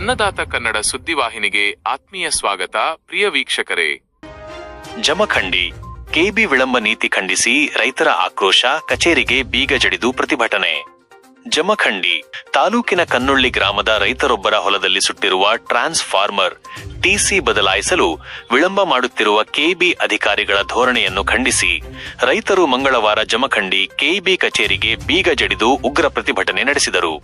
ಅನ್ನದಾತ ಕನ್ನಡ ಸುದ್ದಿವಾಹಿನಿಗೆ ಆತ್ಮೀಯ ಸ್ವಾಗತ. ಪ್ರಿಯ ವೀಕ್ಷಕರೇ, ಜಮಖಂಡಿ ಕೆಬಿ ವಿಳಂಬ ನೀತಿ ಖಂಡಿಸಿ ರೈತರ ಆಕ್ರೋಶ, ಕಚೇರಿಗೆ ಬೀಗ ಜಡಿದು ಪ್ರತಿಭಟನೆ. ಜಮಖಂಡಿ ತಾಲೂಕಿನ ಕನ್ನೊಳ್ಳಿ ಗ್ರಾಮದ ರೈತರೊಬ್ಬರ ಹೊಲದಲ್ಲಿ ಸುಟ್ಟಿರುವ ಟ್ರಾನ್ಸ್ಫಾರ್ಮರ್ ಟಿಸಿ ಬದಲಾಯಿಸಲು ವಿಳಂಬ ಮಾಡುತ್ತಿರುವ ಕೆಬಿ ಅಧಿಕಾರಿಗಳ ಧೋರಣೆಯನ್ನು ಖಂಡಿಸಿ ರೈತರು ಮಂಗಳವಾರ ಜಮಖಂಡಿ ಕೆಬಿ ಕಚೇರಿಗೆ ಬೀಗ ಜಡಿದು ಉಗ್ರ ಪ್ರತಿಭಟನೆ ನಡೆಸಿದರು.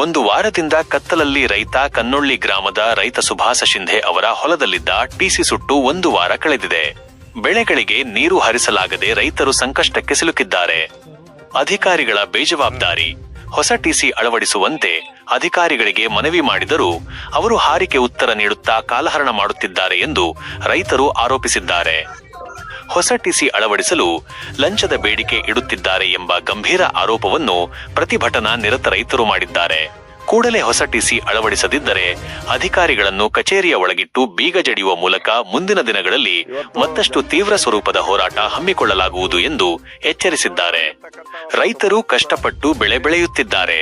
ಒಂದು ವಾರದಿಂದ ಕತ್ತಲಲ್ಲಿ ರೈತ ಕನ್ನೊಳ್ಳಿ ಗ್ರಾಮದ ರೈತ ಸುಭಾಸ ಶಿಂಧೆ ಅವರ ಹೊಲದಲ್ಲಿದ್ದ ಟಿಸಿ ಸುಟ್ಟು ಒಂದು ವಾರ ಕಳೆದಿದೆ. ಬೆಳೆಗಳಿಗೆ ನೀರು ಹರಿಸಲಾಗದೆ ರೈತರು ಸಂಕಷ್ಟಕ್ಕೆ ಸಿಲುಕಿದ್ದಾರೆ. ಅಧಿಕಾರಿಗಳ ಬೇಜವಾಬ್ದಾರಿ. ಹೊಸ ಟಿಸಿ ಅಳವಡಿಸುವಂತೆ ಅಧಿಕಾರಿಗಳಿಗೆ ಮನವಿ ಮಾಡಿದರೂ ಅವರು ಹಾರಿಕೆ ಉತ್ತರ ನೀಡುತ್ತಾ ಕಾಲಹರಣ ಮಾಡುತ್ತಿದ್ದಾರೆ ಎಂದು ರೈತರು ಆರೋಪಿಸಿದ್ದಾರೆ. ಹೊಸ ಟಿಸಿ ಅಳವಡಿಸಲು ಲಂಚದ ಬೇಡಿಕೆ ಇಡುತ್ತಿದ್ದಾರೆ ಎಂಬ ಗಂಭೀರ ಆರೋಪವನ್ನು ಪ್ರತಿಭಟನಾ ನಿರತ ರೈತರು ಮಾಡಿದ್ದಾರೆ. ಕೂಡಲೇ ಹೊಸ ಟಿಸಿ ಅಳವಡಿಸದಿದ್ದರೆ ಅಧಿಕಾರಿಗಳನ್ನು ಕಚೇರಿಯ ಒಳಗಿಟ್ಟು ಬೀಗ ಜಡಿಯುವ ಮೂಲಕ ಮುಂದಿನ ದಿನಗಳಲ್ಲಿ ಮತ್ತಷ್ಟು ತೀವ್ರ ಸ್ವರೂಪದ ಹೋರಾಟ ಹಮ್ಮಿಕೊಳ್ಳಲಾಗುವುದು ಎಂದು ಎಚ್ಚರಿಸಿದ್ದಾರೆ. ರೈತರು ಕಷ್ಟಪಟ್ಟು ಬೆಳೆ ಬೆಳೆಯುತ್ತಿದ್ದಾರೆ.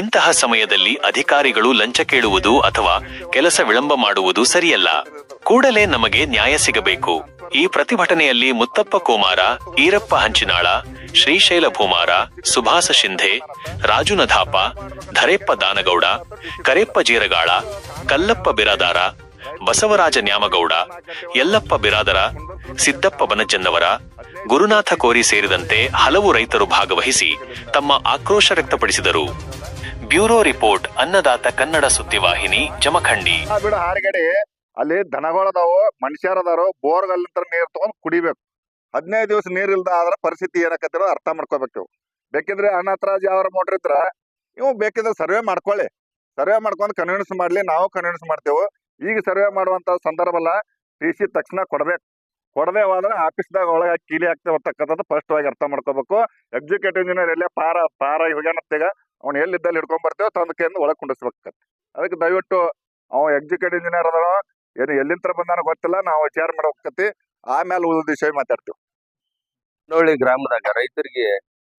ಇಂತಹ ಸಮಯದಲ್ಲಿ ಅಧಿಕಾರಿಗಳು ಲಂಚ ಕೇಳುವುದು ಅಥವಾ ಕೆಲಸ ವಿಳಂಬ ಮಾಡುವುದು ಸರಿಯಲ್ಲ. ಕೂಡಲೇ ನಮಗೆ ನ್ಯಾಯ ಸಿಗಬೇಕು. ಈ ಪ್ರತಿಭಟನೆಯಲ್ಲಿ ಮುತ್ತಪ್ಪ ಕೋಮಾರ, ಈರಪ್ಪ ಹಂಚಿನಾಳ, ಶ್ರೀಶೈಲ ಭೂಮಾರ, ಸುಭಾಸ ಶಿಂಧೆ, ರಾಜು ನಧಾಪ, ಧರೆಪ್ಪ ದಾನಗೌಡ, ಕರೆಪ್ಪ ಜೀರಗಾಳ, ಕಲ್ಲಪ್ಪ ಬಿರಾದಾರ, ಬಸವರಾಜ ನ್ಯಾಮಗೌಡ, ಯಲ್ಲಪ್ಪ ಬಿರಾದರ, ಸಿದ್ದಪ್ಪ ಬನಜ್ಜನ್ನವರ, ಗುರುನಾಥ ಕೋರಿ ಸೇರಿದಂತೆ ಹಲವು ರೈತರು ಭಾಗವಹಿಸಿ ತಮ್ಮ ಆಕ್ರೋಶ ವ್ಯಕ್ತಪಡಿಸಿದರು. ಬ್ಯೂರೋ ರಿಪೋರ್ಟ್, ಅನ್ನದಾತ ಕನ್ನಡ ಸುದ್ದಿವಾಹಿನಿ, ಜಮಖಂಡಿ. ಅಲ್ಲಿ ದನಗಳದಾವು, ಮನುಷ್ಯರದಾರು, ಬೋರ್ಗಲ್ಲಿಂದ ನೀರು ತಗೊಂಡ್ ಕುಡಿಬೇಕು. 15 ದಿವಸ ನೀರ್ ಇಲ್ದ ಆದ್ರ ಪರಿಸ್ಥಿತಿ ಏನಕತ್ತಿರೋ ಅರ್ಥ ಮಾಡ್ಕೋಬೇಕು. ಬೇಕಿದ್ರೆ ಅಣ್ಣತ್ರಾಜ್ ಯಾವ ಮೋಟ್ರ್ ಇದ್ರ ನೀವು ಬೇಕಿದ್ರೆ ಸರ್ವೆ ಮಾಡ್ಕೊಳ್ಳಿ. ಸರ್ವೆ ಮಾಡ್ಕೊಂಡ್ ಕನ್ವಿನ್ಸ್ ಮಾಡ್ಲಿ, ನಾವು ಕನ್ವಿನ್ಸ್ ಮಾಡ್ತೇವೆ. ಈಗ ಸರ್ವೆ ಮಾಡುವಂತ ಸಂದರ್ಭ ಅಲ್ಲ. ಟಿಸಿ ತಕ್ಷಣ ಕೊಡ್ಬೇಕು. ಕೊಡದೆ ಹೋದ್ರೆ ಆಫೀಸ್ದಾಗ ಒಳಗೆ ಕೀಲಿ ಹಾಕ್ತೇವೆ ಅಂತಕ್ಕಂಥದ್ದು ಸ್ಪಷ್ಟವಾಗಿ ಅರ್ಥ ಮಾಡ್ಕೋಬೇಕು. ಎಕ್ಸಿಕ್ಯೂಟಿವ್ ಇಂಜಿನಿಯರ್ ಎಲ್ಲೇ ಪಾರ ಹೋಗ್ಯಾನತ್ತೆಗ ಅವ್ನು ಎಲ್ಲಿದ್ದಲ್ಲಿ ಹಿಡ್ಕೊಂಡ್ ಬರ್ತೇವೆ, ತಂದಕೆಯಿಂದ ಒಳಗೆ ಕುಂಡಿಸ್ಬೇಕತ್ತೆ. ಅದಕ್ಕೆ ದಯವಿಟ್ಟು ಅವ್ ಎಕ್ಸಿಕ್ಯೂಟಿವ್ ಇಂಜಿನಿಯರ್ ಅದಾರ ಏನು ಎಲ್ಲಿಂದ ಬಂದಾನ ಗೊತ್ತಿಲ್ಲ, ನಾವು ವಿಚಾರ ಮಾಡಿ ಹೋಗ್ತತಿ. ಆಮೇಲೆ ಉಳಿದ ವಿಷಯ ಮಾತಾಡ್ತೀವಿ. ಕನ್ನೊಳ್ಳಿ ಗ್ರಾಮದಾಗ ರೈತರಿಗೆ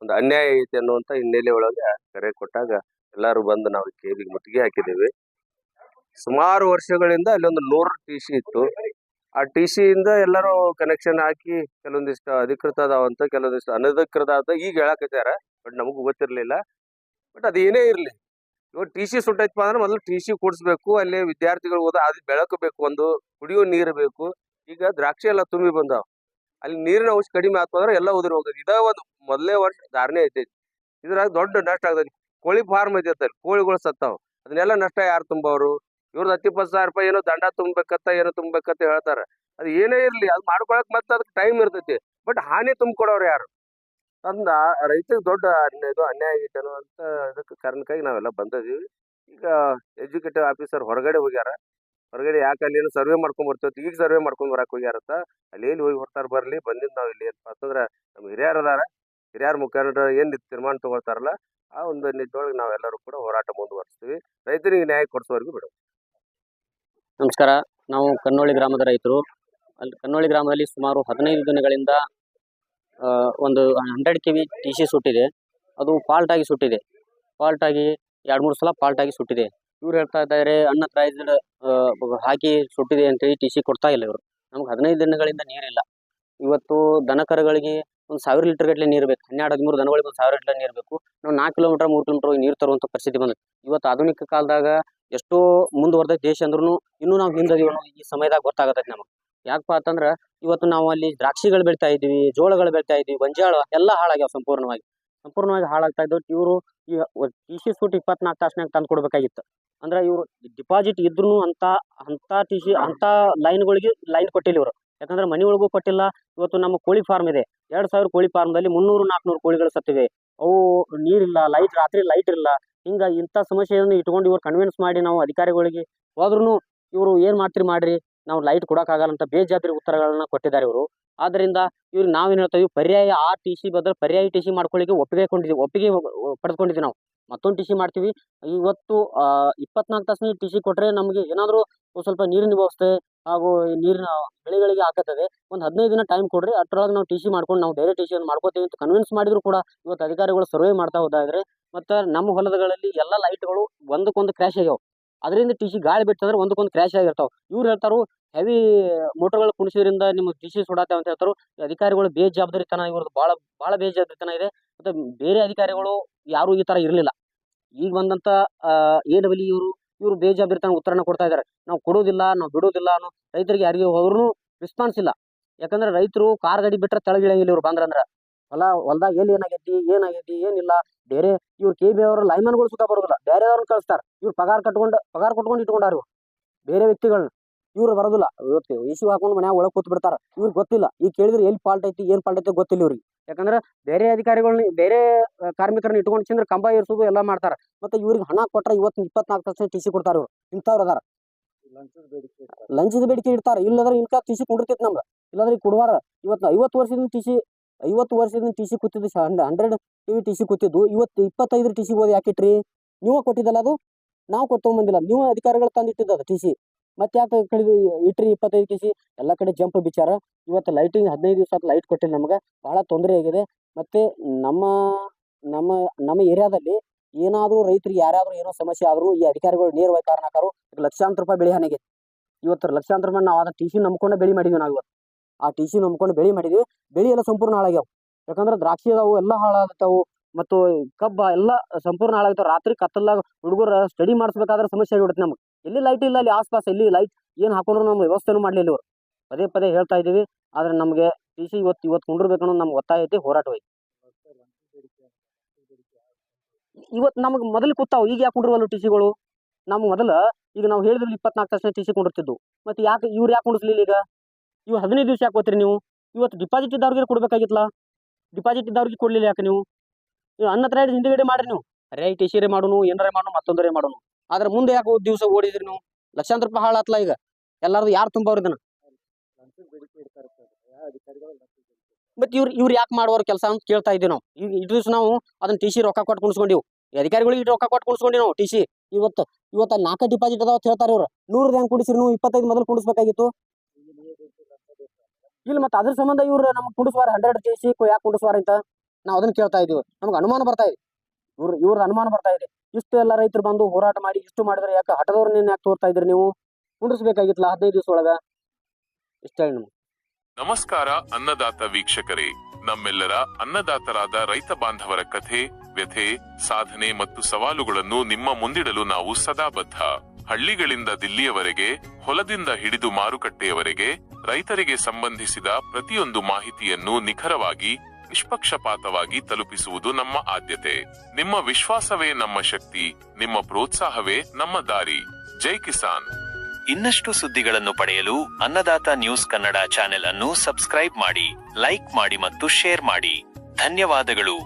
ಒಂದು ಅನ್ಯಾಯ ಐತಿ ಅನ್ನುವಂತ ಹಿನ್ನೆಲೆ ಒಳಗ ಕರೆ ಕೊಟ್ಟಾಗ ಎಲ್ಲಾರು ಬಂದು ನಾವು ಕೇಬಿಗೆ ಮುತ್ತಿಗೆ ಹಾಕಿದ್ದೇವೆ. ಸುಮಾರು ವರ್ಷಗಳಿಂದ ಅಲ್ಲಿ ಒಂದು 100 ಟಿಸಿ ಇತ್ತು. ಆ ಟಿಸಿ ಇಂದ ಎಲ್ಲರೂ ಕನೆಕ್ಷನ್ ಹಾಕಿ ಕೆಲವೊಂದಿಷ್ಟು ಅಧಿಕೃತ ಅದಾವಂತ, ಕೆಲವೊಂದಿಷ್ಟು ಅನಧಿಕೃತ ಆದ ಈಗ ಹೇಳಕತ್ಯಾರ. ಬಟ್ ನಮಗೂ ಗೊತ್ತಿರ್ಲಿಲ್ಲ. ಬಟ್ ಅದೇನೇ ಇರ್ಲಿ, ಇವಾಗ ಟಿಸಿ ಸುಟ್ಟೈತಪ್ಪ ಅಂದ್ರೆ ಮೊದಲು ಟಿಸಿ ಕೂಡಿಸ್ಬೇಕು. ಅಲ್ಲಿ ವಿದ್ಯಾರ್ಥಿಗಳು ಓದ ಅದು ಬೆಳಕಬೇಕು, ಒಂದು ಕುಡಿಯೋ ನೀರು ಬೇಕು. ಈಗ ದ್ರಾಕ್ಷಿ ಎಲ್ಲ ತುಂಬಿ ಬಂದಾವ, ಅಲ್ಲಿ ನೀರಿನ ಅಂಶ ಕಡಿಮೆ ಆಯ್ತು ಅಂದ್ರೆ ಎಲ್ಲ ಉದುರಿ ಹೋಗ್ತದೆ. ಇದ ಒಂದು ಮೊದಲೇ ವರ್ಷ ಧಾರಣೆ ಐತೈತಿ. ಇದ್ರಾಗ ದೊಡ್ಡ ನಷ್ಟ ಆಗ್ತೈತಿ. ಕೋಳಿ ಫಾರ್ಮ್ ಐತೈತಿ, ಕೋಳಿಗಳು ಸತ್ತಾವ. ಅದನ್ನೆಲ್ಲ ನಷ್ಟ ಯಾರು ತುಂಬವ್ರು? ಇವ್ರದ್ದು 10-20 ರೂಪಾಯಿ ಏನೋ ದಂಡ ಏನೋ ತುಂಬಬೇಕಂತ ಹೇಳ್ತಾರ. ಅದು ಏನೇ ಇರ್ಲಿ, ಅದು ಮಾಡ್ಕೊಳಕ್ ಮತ್ತೆ ಅದಕ್ಕೆ ಟೈಮ್ ಇರ್ತೈತಿ. ಬಟ್ ಹಾನಿ ತುಂಬಿಕೊಡೋರು ಯಾರು? ಅಂದ ರೈತರಿಗೆ ದೊಡ್ಡ ಇದು ಅನ್ಯಾಯ ಆಗೈತೆ ಅನ್ನುವಂತ ಇದಕ್ಕೆ ಕಾರಣಕ್ಕಾಗಿ ನಾವೆಲ್ಲ ಬಂದಿದೀವಿ. ಈಗ ಎಕ್ಸಿಕ್ಯೂಟಿವ್ ಆಫೀಸರ್ ಹೊರಗಡೆ ಹೋಗ್ಯಾರ. ಹೊರಗಡೆ ಯಾಕೆ ಅಲ್ಲಿ ಏನೋ ಸರ್ವೆ ಮಾಡ್ಕೊಂಡ್ ಬರ್ತೇವೆ, ಈಗ ಸರ್ವೆ ಮಾಡ್ಕೊಂಡ್ ಬರಕ್ ಹೋಗ್ಯಾರತ್ತ. ಅಲ್ಲಿ ಎಲ್ಲಿ ಹೋಗಿ ಹೊರ್ತಾರ ಬರ್ಲಿ, ಬಂದಿದ್ ನಾವ್ ಇಲ್ಲಿ ಏನಪ್ಪಾ ಅಂತಂದ್ರ ನಮ್ ಹಿರಿಯರ್ ಅದಾರ. ಹಿರಿಯರ್ ಮುಖಂಡರು ಏನ್ ತೀರ್ಮಾನ ತಗೊಳ್ತಾರಲ್ಲ ಆ ಒಂದು ನಿಟ್ಟಿನೊಳಗೆ ನಾವೆಲ್ಲರೂ ಕೂಡ ಹೋರಾಟ ಮುಂದುವರಿಸ್ತೀವಿ. ರೈತರಿಗೆ ನ್ಯಾಯ ಕೊಡಿಸೋವರೆಗೂ ಬಿಡು. ನಮಸ್ಕಾರ. ನಾವು ಕನ್ನೊಳ್ಳಿ ಗ್ರಾಮದ ರೈತರು. ಅಲ್ಲಿ ಕನ್ನೊಳ್ಳಿ ಗ್ರಾಮದಲ್ಲಿ ಸುಮಾರು 15 ದಿನಗಳಿಂದ ಒಂದು 100 ಕೆವಿ ಟಿಸಿ ಸುಟ್ಟಿದೆ. ಅದು ಫಾಲ್ಟ್ ಆಗಿ ಸುಟ್ಟಿದೆ. ಫಾಲ್ಟ್ ಆಗಿ 2-3 ಸಲ ಫಾಲ್ಟ್ ಆಗಿ ಸುಟ್ಟಿದೆ. ಇವ್ರು ಹೇಳ್ತಾ ಇದ್ದಾರೆ ಅನ್ಅಥರೈಸ್ಡ್ ಹಾಕಿ ಸುಟ್ಟಿದೆ ಅಂತೇಳಿ ಟಿಸಿ ಕೊಡ್ತಾ ಇಲ್ಲ ಇವರು. ನಮ್ಗೆ 15 ದಿನಗಳಿಂದ ನೀರಿಲ್ಲ. ಇವತ್ತು ದನಕರುಗಳಿಗೆ ಒಂದು 1000 ಲೀಟರ್ ಗಟ್ಟಲೆ ನೀರು ಬೇಕು. 12-13 ದನಗಳಿಗೆ ಒಂದು 1000 ಲೀಟರ್ ನೀರು ಬೇಕು. ನಾವು 4 ಕಿಲೋಮೀಟರ್ 3 ಕಿಲೋಮೀಟರ್ ಹೋಗಿ ನೀರು ತರುವಂಥ ಪರಿಸ್ಥಿತಿ ಬಂದೈತೆ. ಇವತ್ತು ಆಧುನಿಕ ಕಾಲದಾಗ ಎಷ್ಟೋ ಮುಂದುವರೆದ ದೇಶ ಅಂದ್ರೂ ಇನ್ನೂ ನಾವು ಹಿಂದದೀವಿ ಅನ್ನೋ ಈ ಸಮಯದಾಗ ಗೊತ್ತಾಗತೈತಿ ನಮಗೆ. ಯಾಕಪ್ಪ ಅಂತಂದ್ರೆ ಇವತ್ತು ನಾವು ಅಲ್ಲಿ ದ್ರಾಕ್ಷಿಗಳು ಬೆಳಿತಾ ಇದ್ವಿ, ಜೋಳಗಳು ಬೆಳಿತಾ ಇದ್ವಿ, ಗೊಂಜಾಳ ಎಲ್ಲ ಹಾಳಾಗ್ಯಾವ. ಸಂಪೂರ್ಣವಾಗಿ ಹಾಳಾಗ್ತಾ ಇದ್ದವು. ಇವರು ಈ ಟಿಸಿ ಸುಟ್ಟು 24 ತಾಸಿನಾಗ ತಂದು ಕೊಡ್ಬೇಕಾಗಿತ್ತು. ಅಂದ್ರೆ ಇವರು ಡಿಪಾಸಿಟ್ ಇದ್ರು ಅಂತ ಟಿಸಿ ಅಂತ ಲೈನ್ಗಳಿಗೆ ಲೈನ್ ಕೊಟ್ಟಿಲ್ಲ ಇವರು. ಯಾಕಂದ್ರೆ ಮನೆ ಒಳಗೂ ಕೊಟ್ಟಿಲ್ಲ. ಇವತ್ತು ನಮ್ಮ ಕೋಳಿ ಫಾರ್ಮ್ ಇದೆ, 2000 ಕೋಳಿ ಫಾರ್ಮ್ದಲ್ಲಿ 300-400 ಕೋಳಿಗಳು ಸತ್ತಿವೆ. ಅವು ನೀರಿಲ್ಲ, ರಾತ್ರಿ ಲೈಟ್ ಇಲ್ಲ. ಇಂಥ ಸಮಸ್ಯೆಯನ್ನು ಇಟ್ಕೊಂಡು ಇವ್ರು ಕನ್ವಿನ್ಸ್ ಮಾಡಿ ನಾವು ಅಧಿಕಾರಿಗಳಿಗೆ ಹೋದ್ರೂ ಇವರು ಏನ್ ಮಾಡ್ರಿ ನಾವು ಲೈಟ್ ಕೊಡೋಕ್ಕಾಗಲ್ಲ ಅಂತ ಬೇಜಾದ್ರಿ ಉತ್ತರಗಳನ್ನ ಕೊಟ್ಟಿದ್ದಾರೆ ಇವರು. ಆದ್ದರಿಂದ ಇವ್ರಿಗೆ ನಾವೇನು ಹೇಳ್ತೀವಿ, ಪರ್ಯಾಯ ಆ ಟಿಸಿ ಬದಲು ಪರ್ಯಾಯ ಟಿಸಿ ಮಾಡ್ಕೊಳ್ಳಿಕ್ಕೆ ಒಪ್ಪಿಗೆ ಪಡೆದುಕೊಂಡಿದ್ದೀವಿ. ನಾವು ಮತ್ತೊಂದು ಟಿಸಿ ಮಾಡ್ತೀವಿ. ಇವತ್ತು 24 ತಾಸಿನಲ್ಲಿ ಟಿಸಿ ಕೊಟ್ರೆ ನಮಗೆ ಏನಾದರೂ ಸ್ವಲ್ಪ ನೀರಿನ ವ್ಯವಸ್ಥೆ ಹಾಗೂ ನೀರಿನ ಬೆಳೆಗಳಿಗೆ ಆಗತ್ತದೆ. ಒಂದು 15 ದಿನ ಟೈಮ್ ಕೊಡ್ರಿ, ಅಷ್ಟರೊಳಗೆ ನಾವು ಟಿಸಿ ಮಾಡ್ಕೊಂಡು ನಾವು ಬೇರೆ ಟಿಸಿಯನ್ನು ಮಾಡ್ಕೋತೀವಿ ಅಂತ ಕನ್ವಿನ್ಸ್ ಮಾಡಿದ್ರು ಕೂಡ ಇವತ್ತು ಅಧಿಕಾರಿಗಳು ಸರ್ವೆ ಮಾಡ್ತಾ ಹೋದಾದ್ರೆ ಮತ್ತೆ ನಮ್ಮ ಹೊಲಗಳಲ್ಲಿ ಎಲ್ಲ ಲೈಟ್ಗಳು ಒಂದಕ್ಕೊಂದು ಕ್ರ್ಯಾಶ್ ಆಗ್ಯಾವ. ಅದರಿಂದ ಟಿ ಸಿ ಗಾಳಿ ಬಿಟ್ಟಂದ್ರೆ ಒಂದಕ್ಕೊಂದು ಕ್ರ್ಯಾಶ್ ಆಗಿರ್ತಾವೆ. ಇವ್ರು ಹೇಳ್ತಾರು ಹೆವಿ ಮೋಟರ್ಗಳು ಕುಣಿಸೋದ್ರಿಂದ ನಿಮ್ಮ ಟಿ ಸಿ ಸುಡಾತೆ ಅಂತ ಹೇಳ್ತಾರು. ಅಧಿಕಾರಿಗಳು ಬೇಜವಾಬ್ದಾರಿತನ ಇವ್ರದ್ದು ಭಾಳ ಬೇಜವಾಬ್ದಾರಿತನ ಇದೆ. ಮತ್ತೆ ಬೇರೆ ಅಧಿಕಾರಿಗಳು ಯಾರು ಈ ತರ ಇರಲಿಲ್ಲ. ಈಗ ಬಂದಂತ AW ಇವರು ಬೇಜವಾಬ್ದಾರಿತನ ಉತ್ತರನ ಕೊಡ್ತಾ ಇದ್ದಾರೆ. ನಾವು ಕೊಡೋದಿಲ್ಲ, ನಾವು ಬಿಡೋದಿಲ್ಲ ಅನ್ನೋ ರೈತರಿಗೆ ಯಾರಿಗೆ ಅವ್ರೂ ರೆಸ್ಪಾನ್ಸ್ ಇಲ್ಲ. ಯಾಕಂದ್ರೆ ರೈತರು ಕಾರ್ ಗಾಡಿ ಬಿಟ್ರೆ ತೆಳಗಿಳಂಗಿಲ್ಲ ಇವ್ರು ಬಂದ್ರಂದ್ರ. ಹೊಲದಾಗ ಏನಾಗೈತಿ ಏನಿಲ್ಲ. ಬೇರೆ ಇವ್ರು KB ಅವರು ಲೈನ್ಮನ್ಗಳು ಸುತ್ತ ಬರೋದಿಲ್ಲ, ಬೇರೆಯವ್ರನ್ನ ಕಳಿಸ್ತಾರ. ಇವ್ರು ಪಗಾರ ಕೊಟ್ಕೊಂಡು ಇಟ್ಕೊಂಡಾರ ಇವ್ರು ಬೇರೆ ವ್ಯಕ್ತಿಗಳನ್ನ. ಇವ್ರು ಬರೋದಿಲ್ಲ, ಇವತ್ತು ಇಶ್ಯೂ ಹಾಕೊಂಡು ಮನ್ಯಾಗ ಒಳಗೆ ಕೂತ್ ಬಿಡ್ತಾರ. ಇವ್ರಿಗೆ ಗೊತ್ತಿಲ್ಲ, ಈಗ ಕೇಳಿದ್ರೆ ಎಲ್ಲಿ ಫಾಲ್ಟ್ ಐತಿ ಏನ್ ಫಾಲ್ಟ್ ಐತಿ ಗೊತ್ತಿಲ್ಲ ಇವ್ರಿಗೆ. ಯಾಕಂದ್ರೆ ಬೇರೆ ಅಧಿಕಾರಿಗಳನ್ನ ಬೇರೆ ಕಾರ್ಮಿಕರನ್ನ ಇಟ್ಕೊಂಡು ಚಂದ್ರ ಕಂಬ ಏರ್ಸೋದು ಎಲ್ಲ ಮಾಡ್ತಾರ. ಮತ್ತೆ ಇವ್ರಿಗೆ ಹಣ ಕೊಟ್ರೆ ಇವತ್ತು 24% ಟಿ ಸಿ ಕೊಡ್ತಾರ. ಇವ್ರು ಇಂಥವ್ರು ಅದಾರ. ಲಂಚದ ಬೇಡಿಕೆ ಇಡ್ತಾರ. ಇಲ್ಲದ್ರೆ ಇನ್ಕ ಟಿ ಸಿ ಕುಂಡಿರ್ತೈತಿ ನಮ್ದು. ಇಲ್ಲಾಂದ್ರೆ ಈಗ ಕೊಡುವಾರ. ಇವತ್ತು 50 ವರ್ಷದಿಂದ ಟಿ ಸಿ ಕೂತಿದ್ದು 100 ಟಿ ಸಿ ಕೂತಿದ್ದು ಇವತ್ತು 25 ಟಿ ಸಿ ಓದಿ ಯಾಕಿಟ್ರಿ? ನೀವು ಕೊಟ್ಟಿದ್ದಲ್ಲ ಅದು, ನಾವು ಕೊಟ್ಟೊಂಬಂದಿಲ್ಲ. ನೀವು ಅಧಿಕಾರಿಗಳು ತಂದಿಟ್ಟಿದ್ದದು ಟಿ ಸಿ. ಮತ್ತೆ ಯಾಕೆ ಕಡಿದು ಇಟ್ರಿ 25 ಕೆ ಸಿ? ಎಲ್ಲ ಕಡೆ ಜಂಪ್ ಬಿಚ್ಚಾರ. ಇವತ್ತು ಲೈಟಿಂಗ್ 15 ದಿವಸ ಲೈಟ್ ಕೊಟ್ಟಿಲ್ಲ ನಮ್ಗೆ, ಬಹಳ ತೊಂದರೆ ಆಗಿದೆ. ಮತ್ತೆ ನಮ್ಮ ಏರಿಯಾದಲ್ಲಿ ಏನಾದರೂ ರೈತರಿಗೆ ಯಾರಾದ್ರೂ ಏನೋ ಸಮಸ್ಯೆ ಆದ್ರೂ ಈ ಅಧಿಕಾರಿಗಳು ನೇರವಾಗಿ ಕಾರಣಕಾರು. ಲಕ್ಷಾಂತರ ರೂಪಾಯಿ ಬೆಳೆ ಹಾನಿಗೆ. ಇವತ್ತು ಲಕ್ಷಾಂತರ ರೂಪಾಯಿ ನಾವು ಅದ ಟಿ ಸಿ ನಂಬ್ಕೊಂಡು ಬೆಳೆ ಮಾಡಿದ್ವಿ. ನಾವು ಇವತ್ತು ಆ ಟಿ ಸಿ ನಂಬ್ಕೊಂಡು ಬೆಳೆ ಮಾಡಿದ್ವಿ. ಬೆಳೆ ಎಲ್ಲ ಸಂಪೂರ್ಣ ಹಾಳಾಗ್ಯಾವ. ಯಾಕಂದ್ರೆ ದ್ರಾಕ್ಷಿ ಅದಾವು ಎಲ್ಲ ಹಾಳಾಗ್ತಾವು. ಮತ್ತು ಕಬ್ಬ ಎಲ್ಲ ಸಂಪೂರ್ಣ ಹಾಳಾಗ್ತಾವ. ರಾತ್ರಿ ಕತ್ತಲಾಗ ಹುಡುಗರ ಸ್ಟಡಿ ಮಾಡಿಸ್ಬೇಕಾದ್ರೆ ಸಮಸ್ಯೆ ಆಗಿಬಿಡುತ್ತೆ ನಮ್ಗೆ. ಎಲ್ಲಿ ಲೈಟ್ ಇಲ್ಲ, ಅಲ್ಲಿ ಆಸ್ಪಾಸ್ ಎಲ್ಲಿ ಲೈಟ್ ಏನು ಹಾಕೊಂಡ್ರು ನಮ್ಗೆ ವ್ಯವಸ್ಥೆನೂ ಮಾಡಲಿಲ್ಲ ಇವರು. ಪದೇ ಹೇಳ್ತಾ ಇದ್ದೀವಿ. ಆದ್ರೆ ನಮಗೆ ಟಿ ಸಿ ಇವತ್ತು ಕುಂಡಿರ್ಬೇಕನ್ನೋದು ನಮ್ಗೆ ಒತ್ತಾಯ ಐತಿ, ಹೋರಾಟ ಐತಿ. ಇವತ್ತು ನಮ್ಗೆ ಮೊದಲು ಕೂತಾವು, ಈಗ ಯಾಕೆ ಕುಂಡಿರುವಲ್ಲ ಟಿ ಸಿಗಳು? ನಮ್ಗೆ ಮೊದಲು ಈಗ ನಾವು ಹೇಳಿದ್ರಲ್ಲಿ 24% ಟಿ ಸಿ ಕುಂಡಿರ್ತಿದ್ವು. ಮತ್ತೆ ಯಾಕೆ ಇವ್ರು ಯಾಕೆ ಕುಂಡಿಸ್ಲಿಲ್ಲ? ಈಗ ಇವು 15 ದಿವಸ ಯಾಕೆ ಹೋಗ್ತೀರಿ ನೀವು? ಇವತ್ತು ಡಿಪಾಸಿಟ್ ಇದ್ದವ್ರಿಗೆ ಕೊಡ್ಬೇಕಾಗಿತ್ತಲ್ಲ, ಡಿಪಾಸಿಟ್ ಇದ್ದವ್ರಿಗೆ ಕೊಡ್ಲಿಲ್ಲ ಯಾಕೆ ನೀವು? ಅನ್ನ ಹಿಂದಿಗಡೆ ಮಾಡ್ರಿ ನೀವು. ಅರೇ ಟಿ ಸಿ ರೇ ಮಾಡೋನು, ಏನಾರೇ ಮಾಡೋನು, ಮತ್ತೊಂದರೇ ಮಾಡೋನು. ಆದ್ರೆ ಮುಂದೆ ಯಾಕೆ ದಿವಸ ಓಡಿದ್ರಿ ನೀವು? ಲಕ್ಷಾಂತರ ರೂಪಾಯಿ ಹಾಳಾತ್ಲ ಈಗ ಎಲ್ಲಾರ್ದು. ಯಾರು ತುಂಬವ್ರು ಇದನ್ನ? ಮತ್ತೆ ಇವ್ರು ಯಾಕೆ ಮಾಡುವ ಕೆಲಸ ಅಂತ ಕೇಳ್ತಾ ಇದ್ದೀವಿ ನಾವು. ಈಗ ಇಷ್ಟು ದಿವಸ ನಾವು ಅದನ್ನ ಟಿ ಸಿ ರೊಕ್ಕ ಕೊಟ್ಟು ಕುಣಿಸ್ಕೊಂಡಿವು. ಅಧಿಕಾರಿಗಳಿಗೆ ರೊಕ್ಕ ಕೊಟ್ಟು ಕುಣಿಸ್ಕೊಂಡಿವಿ ನಾವು ಟಿ ಸಿ. ಇವತ್ತು 4 ಡಿಪಾಸಿಟ್ ಅದಾವ ಅಂತ ಹೇಳ್ತಾರೆ ಇವ್ರು. 100 ಹೆಂಗ್ ಕುಡಿಸಿರಿ ನೀವು? 25 ಮೊದಲು ಕುಡಿಸ್ಬೇಕಾಗಿತ್ತು. ಇಲ್ಲ ಮತ್ತೆ ಅದ್ರ ಸಂಬಂಧ ಇವ್ರು ನಮ್ಗೆ ಕುಡಿಸುವಾರ 100 ಟಿ ಸಿ ಯಾಕೆ ಕುಡಿಸುವಾರ ಅಂತ ನಾವು ಅದನ್ನ ಕೇಳ್ತಾ ಇದೀವಿ. ನಮ್ಗೆ ಅನುಮಾನ ಬರ್ತಾ ಇದೆ, ಇವ್ರ ಅನುಮಾನ ಬರ್ತಾ ಇದೆ. ಇಷ್ಟು ಎಲ್ಲ ರೈತರು ಬಂದು ಹೋರಾಟ ಮಾಡಿ ಇಷ್ಟು ಮಾಡಿದ್ರೆ ಯಾಕೆ ಹಠದವ್ರನ್ನ ಯಾಕೆ ತೋರ್ತಾ ಇದ್ರಿ ನೀವು? ಕುಂಡಿಸ್ಬೇಕಾಗಿತ್ತಲ್ಲ 15 ದಿವಸ ಒಳಗ. ಇಷ್ಟ ಹೇಳಿ ನಮ್ಗೆ. ನಮಸ್ಕಾರ ಅನ್ನದಾತ ವೀಕ್ಷಕರೇ. ನಮ್ಮೆಲ್ಲರ ಅನ್ನದಾತರಾದ ರೈತ ಬಾಂಧವರ ಕಥೆ, ವ್ಯಥೆ, ಸಾಧನೆ ಮತ್ತು ಸವಾಲುಗಳನ್ನು ನಿಮ್ಮ ಮುಂದಿಡಲು ನಾವು ಸದಾ ಬದ್ಧ. ಹಳ್ಳಿಗಳಿಂದ ದಿಲ್ಲಿಯವರೆಗೆ, ಹೊಲದಿಂದ ಹಿಡಿದು ಮಾರುಕಟ್ಟೆಯವರೆಗೆ ರೈತರಿಗೆ ಸಂಬಂಧಿಸಿದ ಪ್ರತಿಯೊಂದು ಮಾಹಿತಿಯನ್ನು ನಿಖರವಾಗಿ, ನಿಷ್ಪಕ್ಷಪಾತವಾಗಿ ತಲುಪಿಸುವುದು ನಮ್ಮ ಆದ್ಯತೆ. ನಿಮ್ಮ ವಿಶ್ವಾಸವೇ ನಮ್ಮ ಶಕ್ತಿ, ನಿಮ್ಮ ಪ್ರೋತ್ಸಾಹವೇ ನಮ್ಮ ದಾರಿ. ಜೈ ಕಿಸಾನ್. ಇನ್ನಷ್ಟು ಸುದ್ದಿಗಳನ್ನು ಪಡೆಯಲು ಅನ್ನದಾತ ನ್ಯೂಸ್ ಕನ್ನಡ ಚಾನೆಲ್ ಅನ್ನು ಸಬ್ಸ್ಕ್ರೈಬ್ ಮಾಡಿ, ಲೈಕ್ ಮಾಡಿ ಮತ್ತು ಶೇರ್ ಮಾಡಿ. ಧನ್ಯವಾದಗಳು.